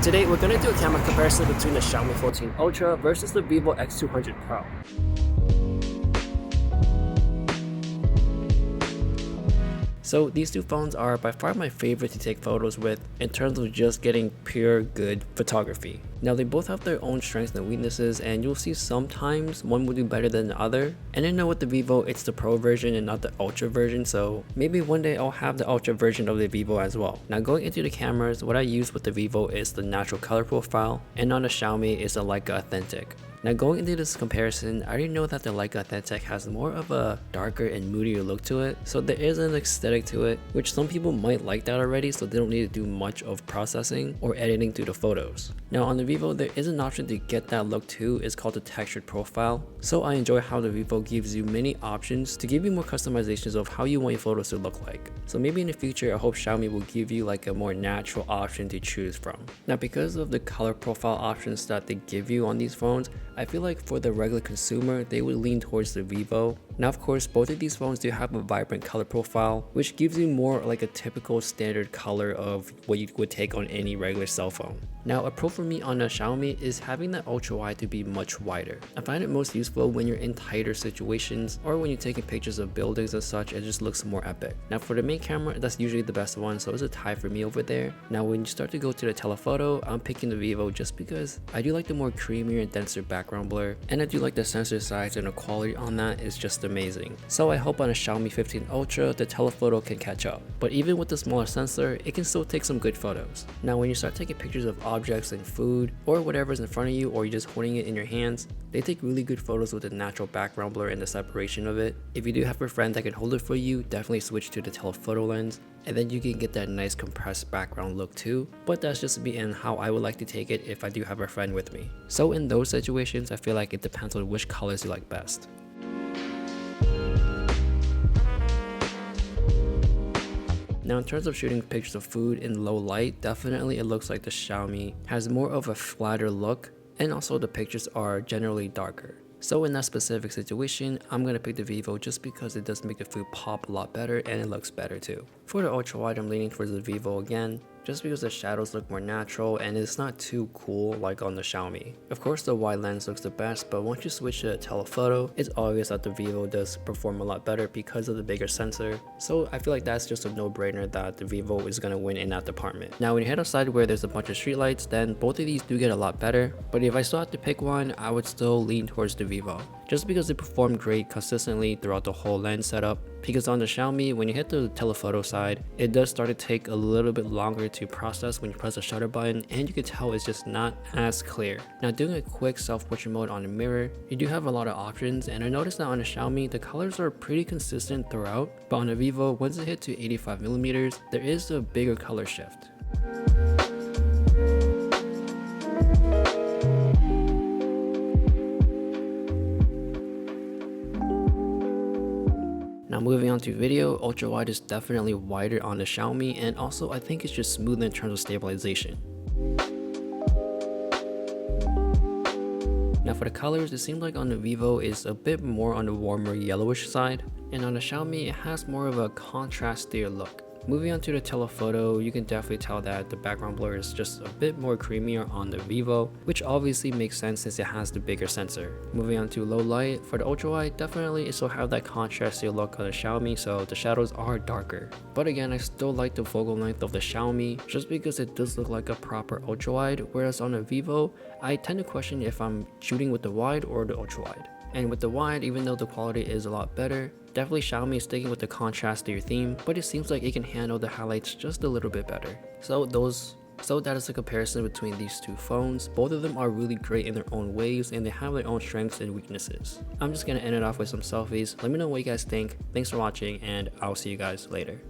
Today we're going to do a camera comparison between the Xiaomi 14 Ultra versus the Vivo X200 Pro. So these two phones are by far my favorite to take photos with in terms of just getting pure good photography. Now they both have their own strengths and weaknesses, and you'll see sometimes one will do better than the other. And I know with the Vivo it's the Pro version and not the Ultra version, so maybe one day I'll have the Ultra version of the Vivo as well. Now going into the cameras, what I use with the Vivo is the natural color profile, and on the Xiaomi is the Leica Authentic. Now going into this comparison, I already know that the Leica Authentic has more of a darker and moodier look to it, so there is an aesthetic to it, which some people might like that already, so they don't need to do much of processing or editing through the photos. Now on the Vivo, there is an option to get that look too. It's called the textured profile. So I enjoy how the Vivo gives you many options to give you more customizations of how you want your photos to look like. So maybe in the future, I hope Xiaomi will give you like a more natural option to choose from. Now because of the color profile options that they give you on these phones, I feel like for the regular consumer, they would lean towards the Vivo. Now of course, both of these phones do have a vibrant color profile, which gives you more like a typical standard color of what you would take on any regular cell phone. Now a pro for me on the Xiaomi is having the ultra wide to be much wider. I find it most useful when you're in tighter situations or when you're taking pictures of buildings and such. It just looks more epic. Now for the main camera, that's usually the best one, so it's a tie for me over there. Now when you start to go to the telephoto, I'm picking the Vivo just because I do like the more creamier and denser background blur, and I do like the sensor size, and the quality on that is just amazing. So I hope on a Xiaomi 15 Ultra the telephoto can catch up, but even with the smaller sensor, it can still take some good photos. Now when you start taking pictures of objects and food or whatever's in front of you, or you're just holding it in your hands, they take really good photos with the natural background blur and the separation of it. If you do have a friend that can hold it for you, definitely switch to the telephoto lens, and then you can get that nice compressed background look too. But that's just me and how I would like to take it if I do have a friend with me. So in those situations, I feel like it depends on which colors you like best. Now in terms of shooting pictures of food in low light, definitely it looks like the Xiaomi has more of a flatter look, and also the pictures are generally darker. So in that specific situation, I'm going to pick the Vivo just because it does make the food pop a lot better and it looks better too. For the ultra wide, I'm leaning towards the Vivo again, just because the shadows look more natural and it's not too cool like on the Xiaomi. Of course the wide lens looks the best, but once you switch to telephoto, it's obvious that the Vivo does perform a lot better because of the bigger sensor. So I feel like that's just a no-brainer that the Vivo is going to win in that department. Now when you head outside where there's a bunch of streetlights, then both of these do get a lot better, but if I still have to pick one, I would still lean towards the Vivo, just because they perform great consistently throughout the whole lens setup. Because on the Xiaomi, when you hit the telephoto side, it does start to take a little bit longer to process when you press the shutter button, and you can tell it's just not as clear. Now doing a quick self-portrait mode on the mirror, you do have a lot of options, and I noticed that on the Xiaomi, the colors are pretty consistent throughout, but on the Vivo, once it hit to 85mm, there is a bigger color shift. Now moving on to video, ultra wide is definitely wider on the Xiaomi, and also I think it's just smoother in terms of stabilization. Now for the colors, it seems like on the Vivo is a bit more on the warmer yellowish side, and on the Xiaomi it has more of a contrastier look. Moving on to the telephoto, you can definitely tell that the background blur is just a bit more creamier on the Vivo, which obviously makes sense since it has the bigger sensor. Moving on to low light, for the ultra wide, definitely it still have that contrasty look on the Xiaomi, so the shadows are darker. But again, I still like the focal length of the Xiaomi, just because it does look like a proper ultra wide, whereas on the Vivo, I tend to question if I'm shooting with the wide or the ultra wide. And with the wide, even though the quality is a lot better, definitely Xiaomi is sticking with the contrastier theme, but it seems like it can handle the highlights just a little bit better. So that is a comparison between these two phones. Both of them are really great in their own ways, and they have their own strengths and weaknesses. I'm just gonna end it off with some selfies. Let me know what you guys think. Thanks for watching, and I'll see you guys later.